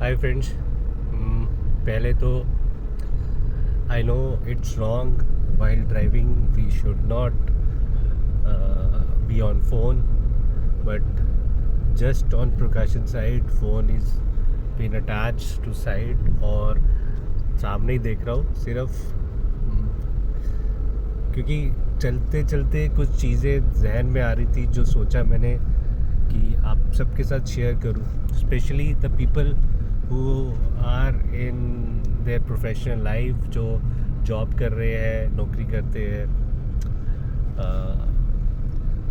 हाय friends. पहले तो I know it's wrong while driving we should not be on phone, but just on precaution side phone is been attach to side और सामने ही देख रहा हूँ सिर्फ क्योंकि चलते चलते कुछ चीज़ें जहन में आ रही थी जो सोचा मैंने कि आप सबके साथ शेयर करूँ, specially the people who are in their professional life, जो जॉब कर रहे हैं, नौकरी करते हैं,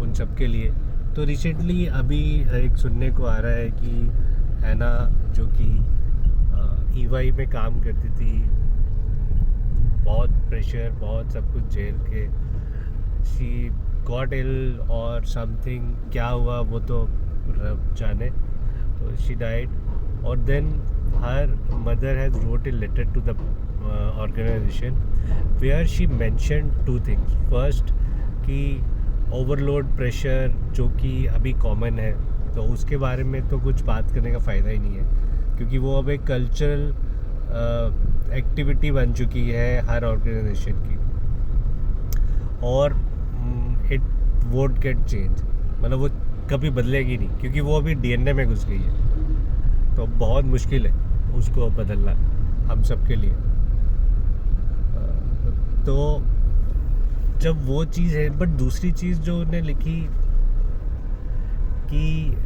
उन सब के लिए। तो रिसेंटली अभी एक सुनने को आ रहा है कि ऐना जो कि ईवाई में काम करती थी, बहुत प्रेशर, बहुत सब कुछ झेल के शी गॉट इल और समथिंग, क्या हुआ वो तो रब जाने, तो शी डाइड। और then her mother has wrote a letter to the organization where she mentioned two things. First कि ओवरलोड प्रेशर जो कि अभी कॉमन है, तो उसके बारे में तो कुछ बात करने का फ़ायदा ही नहीं है क्योंकि वो अब एक कल्चरल एक्टिविटी बन चुकी है हर ऑर्गेनाइजेशन की, और इट वोंट गेट चेंज, मतलब वो कभी बदलेगी नहीं क्योंकि वो अभी डीएनए में घुस गई है। तो बहुत मुश्किल है उसको बदलना हम सब के लिए। तो जब वो चीज़ है, बट दूसरी चीज़ जो उन्होंने लिखी कि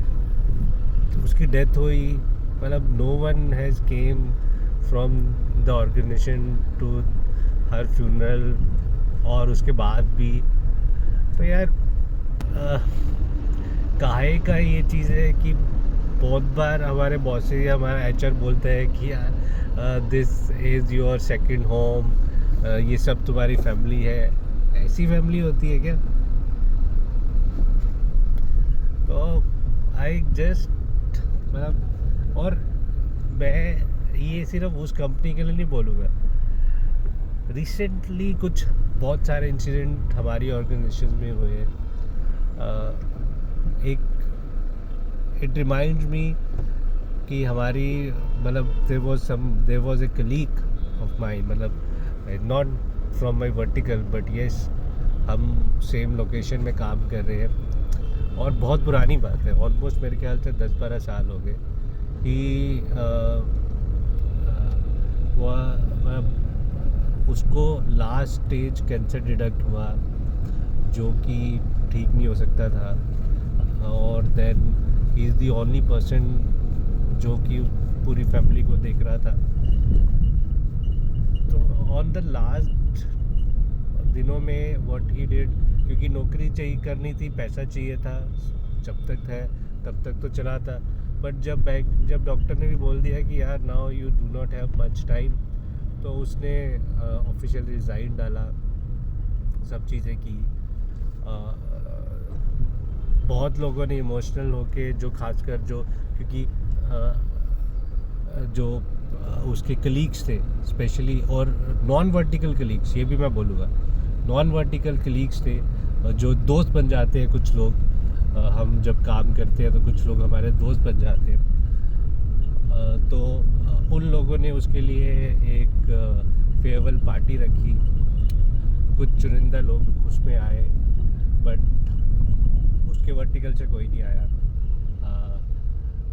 उसकी डेथ हुई, मतलब no one has came from the organisation to her funeral, और उसके बाद भी तो यार काहे का ये चीज़ है कि बहुत बार हमारे बॉसेस या हमारा एचआर बोलता है कि यार this is your second home, ये सब तुम्हारी फैमिली है। ऐसी फैमिली होती है क्या? तो आई जस्ट, मतलब, और मैं ये सिर्फ उस कंपनी के लिए नहीं बोलूँगा, रिसेंटली कुछ बहुत सारे इंसिडेंट हमारी ऑर्गेनाइजेशन में हुए हैं। एक इट रिमाइंड्स मी कि हमारी, मतलब there was a colleague of mine, मतलब not from my vertical but yes, हम सेम लोकेशन में काम कर रहे हैं और बहुत पुरानी बात है, ऑलमोस्ट मेरे ख्याल से 10-12 साल हो गए कि उसको लास्ट स्टेज कैंसर डिटेक्ट हुआ जो कि ठीक नहीं हो सकता था, और then he is the only person जो कि पूरी फैमिली को देख रहा था। तो ऑन द लास्ट दिनों में व्हाट ही डिड, क्योंकि नौकरी चाहिए करनी थी, पैसा चाहिए था, जब तक है तब तक तो चला था, बट जब डॉक्टर ने भी बोल दिया कि यार now you do not have much time, तो उसने ऑफिशियल रिज़ाइन डाला, सब चीज़ें की। बहुत लोगों ने इमोशनल होके, जो खासकर जो, क्योंकि जो उसके कलीग्स थे स्पेशली, और नॉन वर्टिकल कलीग्स, ये भी मैं बोलूँगा, नॉन वर्टिकल कलीग्स थे जो दोस्त बन जाते हैं कुछ लोग। हम जब काम करते हैं तो कुछ लोग हमारे दोस्त बन जाते हैं। तो उन लोगों ने उसके लिए एक फेयरवेल पार्टी रखी, कुछ चुनिंदा लोग उसमें आए, बट उसके वर्टिकल से कोई नहीं आया।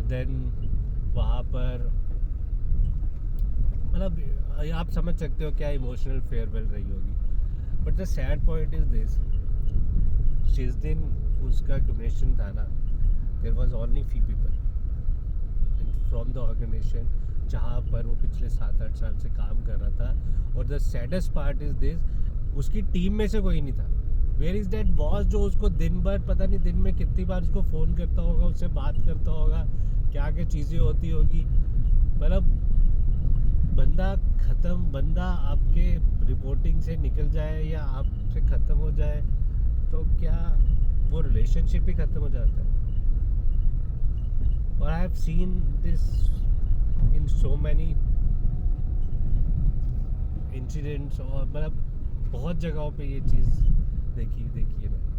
देन वहाँ पर, मतलब आप समझ सकते हो क्या इमोशनल फेयरवेल रही होगी। But the sad point is this, जिस दिन उसका डोनेशन था ना, there was only few people from the organisation जहाँ पर वो पिछले 7-8 साल से काम कर रहा था। और the saddest part is this, उसकी टीम में से कोई नहीं था। वेयर इज़ दैट बॉस जो उसको दिन भर, पता नहीं दिन में कितनी बार उसको फ़ोन करता होगा, उससे बात करता होगा, क्या क्या चीज़ें होती होगी, मतलब बंदा ख़त्म, बंदा आपके रिपोर्टिंग से निकल जाए या आपसे ख़त्म हो जाए तो क्या वो रिलेशनशिप ही ख़त्म हो जाता है। और I have seen this in so many incidents, और मतलब बहुत जगहों पे ये चीज़ देखी है मैंने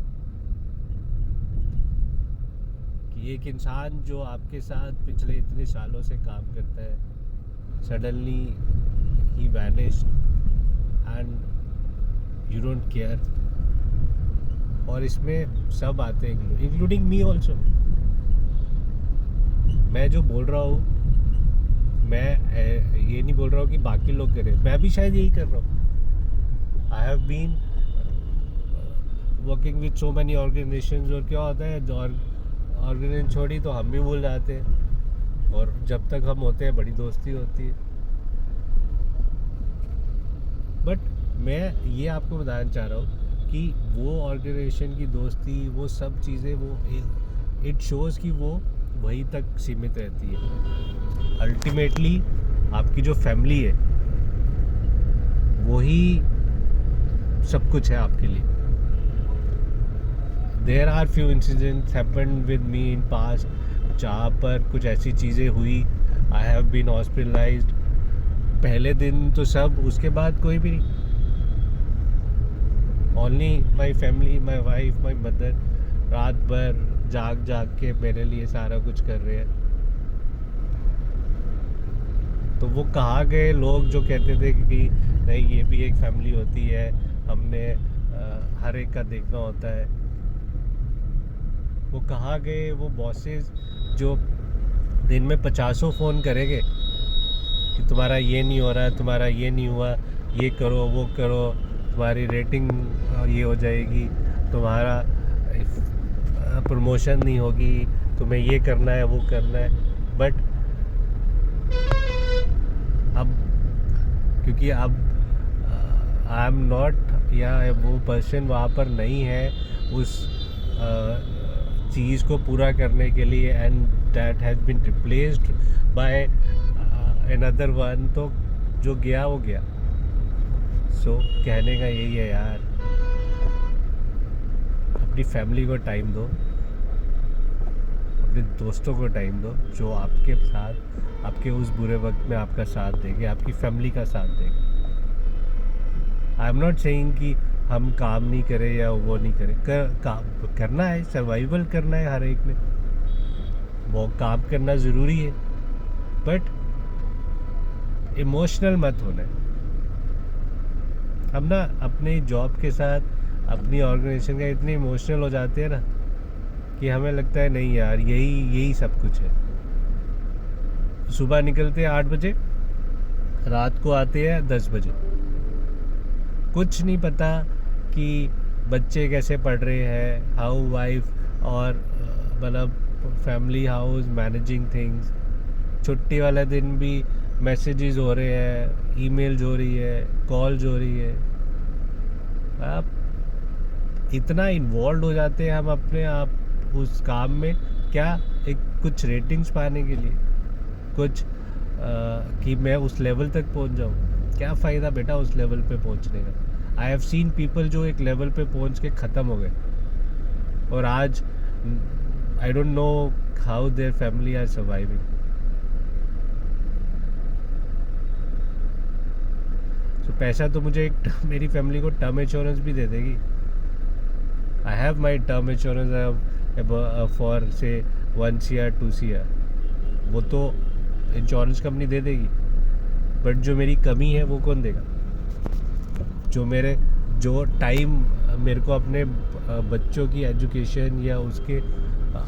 एक इंसान जो आपके साथ पिछले इतने सालों से काम करता है, suddenly he vanished and you don't care. और इसमें सब आते हैं, इंक्लूडिंग मी ऑल्सो। मैं जो बोल रहा हूँ, मैं ये नहीं बोल रहा हूँ कि बाकी लोग करें, मैं भी शायद यही कर रहा हूँ। I have been working with so many organisations. और क्या होता है, जो ऑर्गेनाइजेशन छोड़ी तो हम भी भूल जाते हैं, और जब तक हम होते हैं बड़ी दोस्ती होती है। बट मैं ये आपको बताना चाह रहा हूँ कि वो ऑर्गेनाइजेशन की दोस्ती, वो सब चीज़ें, वो इट शोज़ कि वो वहीं तक सीमित रहती है। अल्टीमेटली आपकी जो फैमिली है वही सब कुछ है आपके लिए। There are few incidents happened with me in past जहाँ पर कुछ ऐसी चीज़ें हुई, आई हैव बीन हॉस्पिटलाइज्ड। पहले दिन तो सब, उसके बाद कोई भी नहीं। Only my family, my wife, my mother रात भर जाग जाग के मेरे लिए सारा कुछ कर रहे हैं। तो वो कहाँ गए लोग जो कहते थे कि नहीं ये भी एक फैमिली होती है, हमने हर एक का देखना होता है। वो कहाँ गए वो बॉसेस जो दिन में 50 फ़ोन करेंगे कि तुम्हारा ये नहीं हो रहा है, तुम्हारा ये नहीं हुआ, ये करो वो करो, तुम्हारी रेटिंग ये हो जाएगी, तुम्हारा प्रमोशन नहीं होगी, तुम्हें ये करना है वो करना है। बट अब क्योंकि अब आई एम नॉट, या वो पर्सन वहाँ पर नहीं है उस चीज़ को पूरा करने के लिए, and that has been replaced by another one, तो जो गया वो गया। सो कहने का यही है यार, अपनी फैमिली को टाइम दो, अपने दोस्तों को टाइम दो जो आपके साथ आपके उस बुरे वक्त में आपका साथ देंगे, आपकी फैमिली का साथ देंगे। आई एम नॉट सेइंग कि हम काम नहीं करें या वो नहीं करें, काम करना है, सर्वाइवल करना है हर एक ने, वो काम करना ज़रूरी है, बट इमोशनल मत होना है। हम ना अपने जॉब के साथ, अपनी ऑर्गेनाइजेशन का इतने इमोशनल हो जाते हैं ना कि हमें लगता है नहीं यार यही सब कुछ है। सुबह निकलते हैं 8 बजे, रात को आते हैं 10 बजे, कुछ नहीं पता कि बच्चे कैसे पढ़ रहे हैं, हाउ वाइफ और मतलब फैमिली हाउस मैनेजिंग थिंग्स। छुट्टी वाले दिन भी मैसेजेस हो रहे हैं, ईमेल्स हो रही है, कॉल्स हो रही है। आप इतना इन्वॉल्व हो जाते हैं हम अपने आप उस काम में, क्या एक कुछ रेटिंग्स पाने के लिए, कुछ कि मैं उस लेवल तक पहुंच जाऊं। क्या फ़ायदा बेटा उस लेवल पे पहुंचने का। आई हैव सीन पीपल जो एक लेवल पे पहुंच के ख़त्म हो गए, और आज I don't know how their family are surviving. तो पैसा तो मुझे मेरी फैमिली को टर्म इंश्योरेंस भी दे देगी। I have my term insurance for से 1 CR 2 CR, वो तो इंश्योरेंस कंपनी दे देगी, बट जो मेरी कमी है वो कौन देगा। जो टाइम मेरे को अपने बच्चों की एजुकेशन या उसके,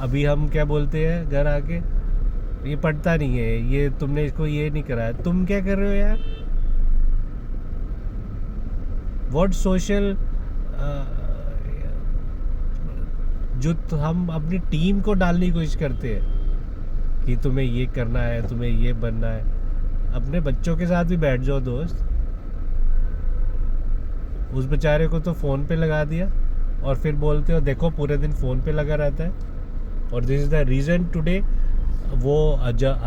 अभी हम क्या बोलते हैं घर आके, ये पढ़ता नहीं है, ये तुमने इसको ये नहीं कराया, तुम क्या कर रहे हो यार। व्हाट सोशल जो हम अपनी टीम को डालने की कोशिश करते हैं कि तुम्हें ये करना है, तुम्हें ये बनना है। अपने बच्चों के साथ भी बैठ जाओ दोस्त। उस बेचारे को तो फ़ोन पे लगा दिया और फिर बोलते हो देखो पूरे दिन फ़ोन पे लगा रहता है, और this is the reason today वो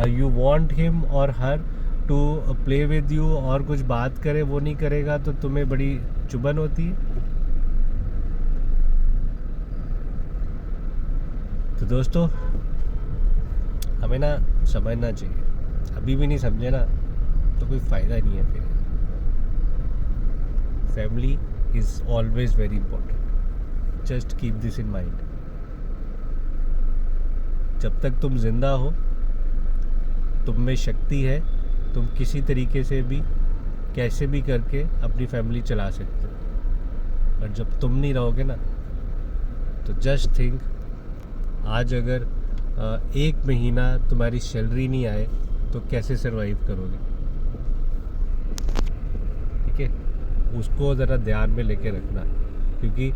यू वांट हिम और her to play with you और कुछ बात करे, वो नहीं करेगा तो तुम्हें बड़ी चुभन होती है। तो दोस्तों हमें ना समझना चाहिए, अभी भी नहीं समझे ना तो कोई फ़ायदा नहीं है फिर। Family is always very important, just keep this in mind. जब तक तुम जिंदा हो, तुम में शक्ति है, तुम किसी तरीके से भी कैसे भी करके अपनी फैमिली चला सकते हो। और जब तुम नहीं रहोगे ना, तो जस्ट थिंक, आज अगर 1 महीना तुम्हारी सैलरी नहीं आए तो कैसे सरवाइव करोगे। ठीक है, उसको ज़रा ध्यान में लेके रखना, क्योंकि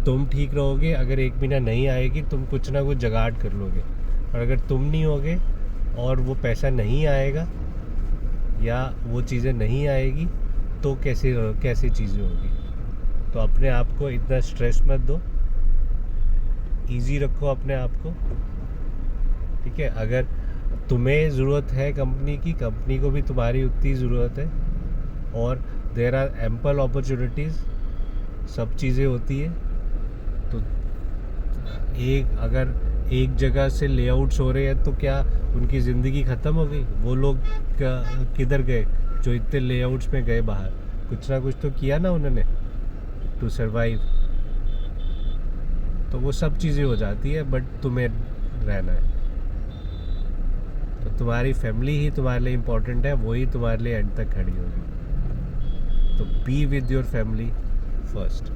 तुम ठीक रहोगे, अगर 1 महीना नहीं आएगी तुम कुछ ना कुछ जुगाड़ कर लोगे। और अगर तुम नहीं होगे और वो पैसा नहीं आएगा या वो चीज़ें नहीं आएगी तो कैसी चीज़ें होगी। तो अपने आप को इतना स्ट्रेस मत दो, इजी रखो अपने आप को। ठीक है, अगर तुम्हें ज़रूरत है कंपनी की, कंपनी को भी तुम्हारी उतनी ज़रूरत है। और देयर आर एम्पल अपॉर्चुनिटीज़, सब चीज़ें होती है। तो अगर एक जगह से लेआउट्स हो रहे हैं तो क्या उनकी ज़िंदगी ख़त्म हो गई? वो लोग किधर गए जो इतने लेआउट्स में गए बाहर? कुछ ना कुछ तो किया ना उन्होंने टू सरवाइव। तो वो सब चीज़ें हो जाती है, बट तुम्हें रहना है। तो तुम्हारी फैमिली ही तुम्हारे लिए इम्पोर्टेंट है, वही तुम्हारे लिए एंड तक खड़ी होगी। तो be with your family first.